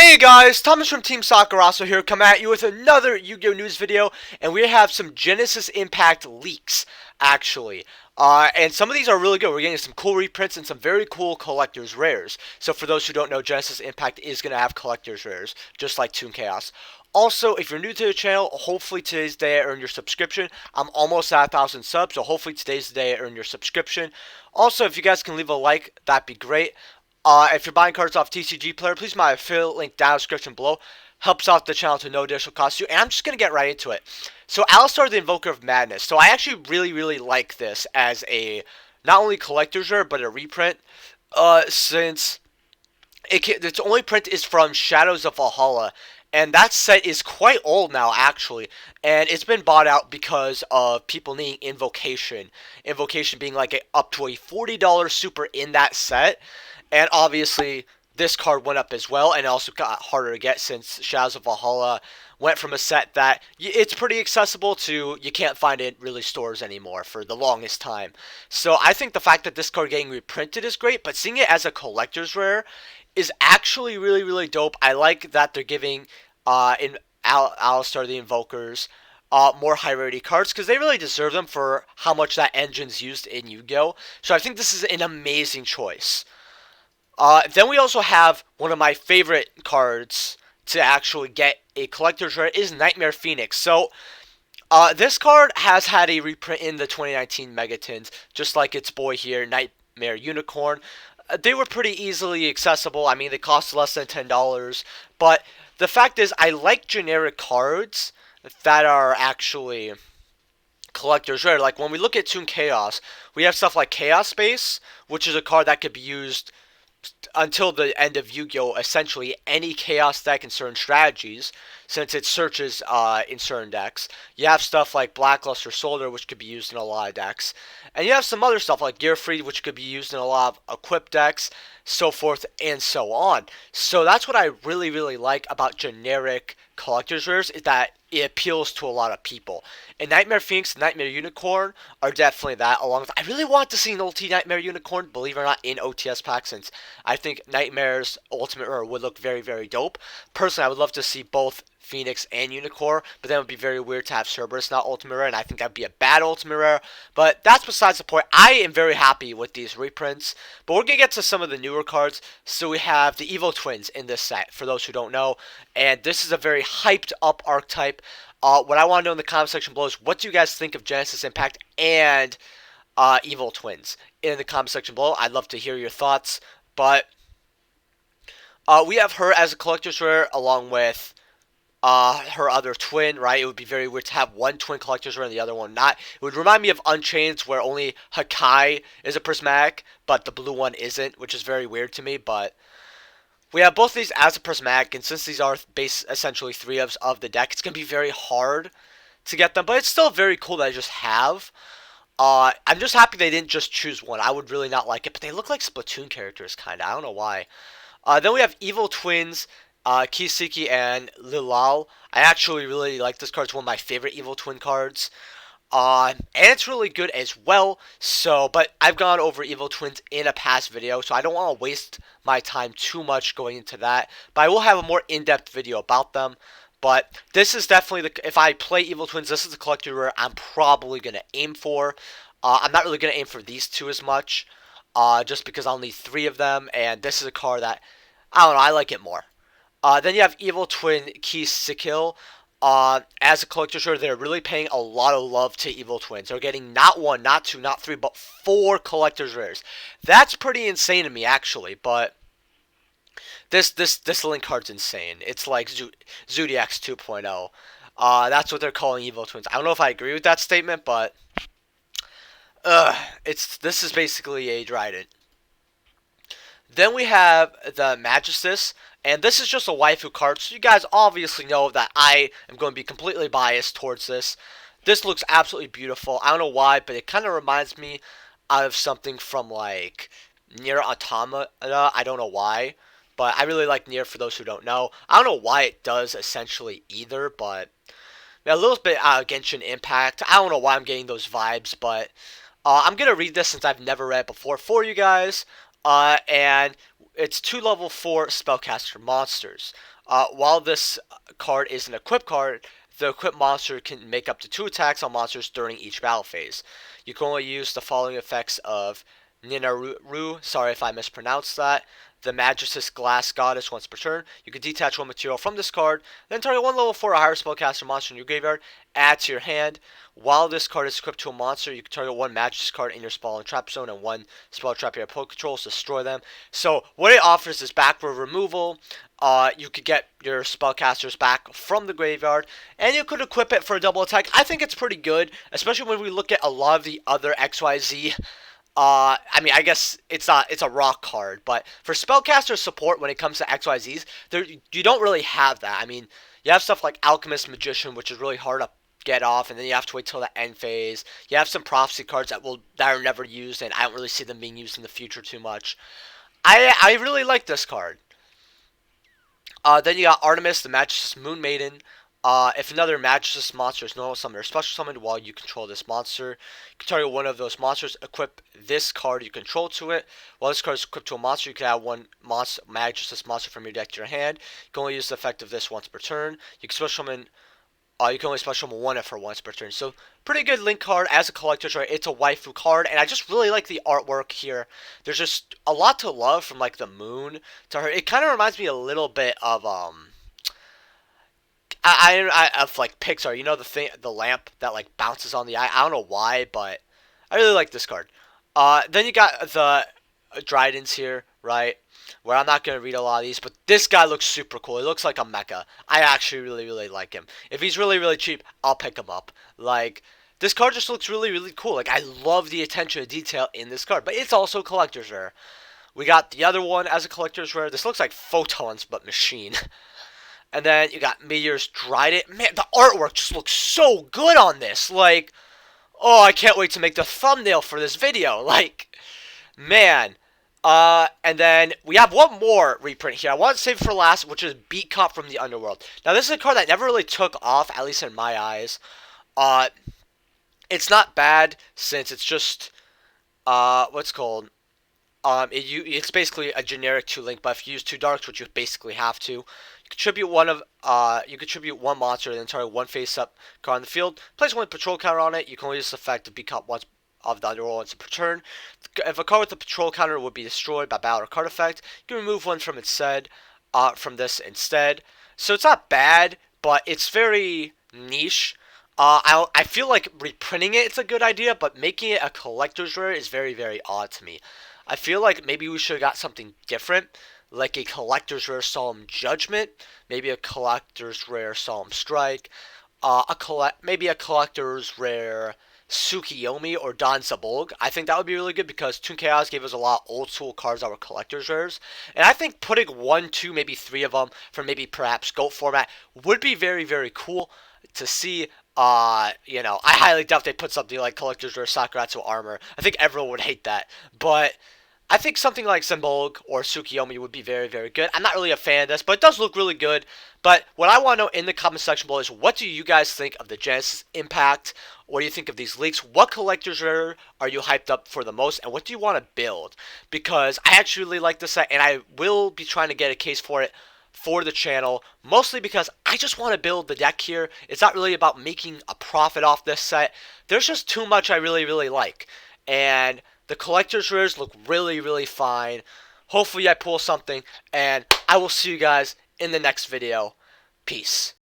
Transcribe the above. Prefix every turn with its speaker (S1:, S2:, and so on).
S1: Hey guys, Thomas from Team Sakuraso here, coming at you with another Yu-Gi-Oh! News video, and we have some Genesis Impact leaks, actually. And some of these are really good. We're getting some cool reprints and some very cool collector's rares. So for those who don't know, Genesis Impact is going to have collector's rares, just like Toon Chaos. Also, if you're new to the channel, hopefully today's the day I earn your subscription. I'm almost at 1,000 subs, so hopefully today's the day I earn your subscription. Also, if you guys can leave a like, that'd be great. If you're buying cards off TCG Player, please my affiliate link down in the description below. Helps out the channel to no additional cost to you. And I'm just going to get right into it. So Alistar, the Invoker of Madness. So I actually really like this as a not only collector's rare, but a reprint. Since its only print is from Shadows of Valhalla. And that set is quite old now, actually. And it's been bought out because of people needing Invocation. Invocation being like up to a $40 super in that set. And obviously, this card went up as well, and it also got harder to get since Shadows of Valhalla went from a set that it's pretty accessible to you can't find it really stores anymore for the longest time. So I think the fact that this card getting reprinted is great, but seeing it as a collector's rare is actually really dope. I like that they're giving in Alistar the Invokers more high rarity cards because they really deserve them for how much that engine's used in Yu-Gi-Oh! So I think this is an amazing choice. Then we also have one of my favorite cards to actually get a collector's rare is Nightmare Phoenix. So, this card has had a reprint in the 2019 Megatons, just like its boy here, Nightmare Unicorn. They were pretty easily accessible. I mean, they cost less than $10. But the fact is, I like generic cards that are actually collector's rare. Like, when we look at Toon Chaos, we have stuff like Chaos Space, which is a card that could be used until the end of Yu-Gi-Oh! Essentially any Chaos deck in certain strategies, since it searches in certain decks. You have stuff like Blackluster Soldier, which could be used in a lot of decks. And you have some other stuff like Gearfried, which could be used in a lot of equipped decks, so forth and so on. So that's what I really like about generic collector's rares, is that it appeals to a lot of people. And Nightmare Phoenix and Nightmare Unicorn are definitely that, along with... I really want to see an OT Nightmare Unicorn, believe it or not, in OTS pack, since I think Nightmare's Ultimate Rare would look very dope. Personally, I would love to see both Phoenix and Unicorn, but then it would be very weird to have Cerberus not Ultimate Rare, and I think that would be a bad Ultimate Rare. But that's besides the point. I am very happy with these reprints, but we're going to get to some of the newer cards. So we have the Evil Twins in this set, for those who don't know, and this is a very hyped up archetype. What I want to know in the comment section below is, what do you guys think of Genesis Impact and Evil Twins? In the comment section below, I'd love to hear your thoughts. But we have her as a collector's rare, along with her other twin, right? It would be very weird to have one twin collector's rare and the other one not. It would remind me of Unchained, where only Hakai is a prismatic, but the blue one isn't, which is very weird to me. But we have both of these as a prismatic, and since these are base essentially 3-ofs of the deck, it's going to be very hard to get them, but it's still very cool that I just have. I'm just happy they didn't just choose one. I would really not like it, but they look like Splatoon characters, kind of. I don't know why. Then we have Evil Twins, Kiseki and Lilal. I actually really like this card. It's one of my favorite Evil Twin cards. And it's really good as well. So, but I've gone over Evil Twins in a past video, so I don't want to waste my time too much going into that. But I will have a more in-depth video about them. But this is definitely if I play Evil Twins, this is the collector rare I'm probably going to aim for. I'm not really going to aim for these two as much, just because I'll need 3 of them, and this is a card that, I don't know, I like it more. Then you have Evil Twin Kisikil. As a collector's rare, they're really paying a lot of love to Evil Twins. They're getting not 1, not 2, not 3, but 4 collector's rares. That's pretty insane to me, actually, but this link card's insane. It's like Zodiacs 2.0. That's what they're calling Evil Twins. I don't know if I agree with that statement, but this is basically a Trident. Then we have the Majestus, and this is just a waifu card, so you guys obviously know that I am going to be completely biased towards this. This looks absolutely beautiful. I don't know why, but it kind of reminds me of something from, like, Nier Automata. I don't know why, but I really like Nier, for those who don't know. I don't know why it does, essentially, either, but a little bit Genshin Impact. I don't know why I'm getting those vibes, but I'm going to read this since I've never read it before for you guys. And it's 2 level 4 spellcaster monsters. While this card is an equip card, the equipped monster can make up to 2 attacks on monsters during each battle phase. You can only use the following effects of Ninaru, sorry if I mispronounced that. The Majestus Glass Goddess once per turn. You can detach 1 material from this card, then target 1 level 4 or higher spellcaster monster in your graveyard, add to your hand. While this card is equipped to a monster, you can target 1 Majestus card in your spell and trap zone and 1 spell trap your opponent controls to destroy them. So what it offers is backward removal. You could get your spellcasters back from the graveyard, and you could equip it for a double attack. I think it's pretty good, especially when we look at a lot of the other XYZ. I mean, I guess it's a rock card, but for spellcaster support when it comes to XYZs, you don't really have that. I mean, you have stuff like Alchemist, Magician, which is really hard to get off, and then you have to wait till the end phase. You have some prophecy cards that are never used, and I don't really see them being used in the future too much. I really like this card. Then you got Artemis, the Majestus Moon Maiden. If another Majestus monster is normal summoned or special summoned while you control this monster, you can target one of those monsters, equip this card you control to it. While this card is equipped to a monster, you can add 1 Majestus monster from your deck to your hand. You can only use the effect of this once per turn. You can special summon. You can only special summon 1 for once per turn. So pretty good link card as a collector's rare. It's a waifu card, and I just really like the artwork here. There's just a lot to love from like the moon to her. It kind of reminds me a little bit of of like Pixar, you know, the lamp that like bounces on the eye. I don't know why, but I really like this card. Then you got the Dryden's here, right? Where I'm not gonna read a lot of these, but this guy looks super cool. He looks like a mecha. I actually really like him. If he's really cheap, I'll pick him up. Like, this card just looks really cool. Like, I love the attention to detail in this card, but it's also a collector's rare. We got the other one as a collector's rare. This looks like Photons, but machine. And then you got Meteor's Dryden. Man, the artwork just looks so good on this. Like, oh, I can't wait to make the thumbnail for this video. Like, man. And then we have one more reprint here. I want to save it for last, which is Beat Cop from the Underworld. Now, this is a card that never really took off, at least in my eyes. It's not bad, since it's just, what's it called? It's basically a generic 2-link buff. If you use 2 darks, which you basically have to. You contribute 1 monster, then target 1 face-up card on the field. Place 1 patrol counter on it. You can only use the effect of Beat Cop once of the Underworld once per turn. If a card with a patrol counter would be destroyed by battle or card effect, you can remove 1 from from this instead. So it's not bad, but it's very niche. I feel like reprinting it's a good idea, but making it a collector's rare is very odd to me. I feel like maybe we should have got something different, like a collector's rare Solemn Judgment, maybe a collector's rare Solemn Strike, maybe a collector's rare Tsukiyomi or Dan Zabolg. I think that would be really good because Toon Chaos gave us a lot of old school cards that were collector's rares. And I think putting 1, 2, maybe 3 of them for maybe perhaps GOAT format would be very cool to see. You know, I highly doubt they put something like collector's rare Sakuratsu Armor. I think everyone would hate that. But I think something like Zabolg or Tsukiyomi would be very good. I'm not really a fan of this, but it does look really good. But what I want to know in the comment section below is, what do you guys think of the Genessis Impact? What do you think of these leaks? What collector's rare are you hyped up for the most? And what do you want to build? Because I actually really like this set, and I will be trying to get a case for it for the channel, mostly because I just want to build the deck here. It's not really about making a profit off this set. There's just too much I really like. And the collector's rares look really fine. Hopefully I pull something, and I will see you guys in the next video. Peace.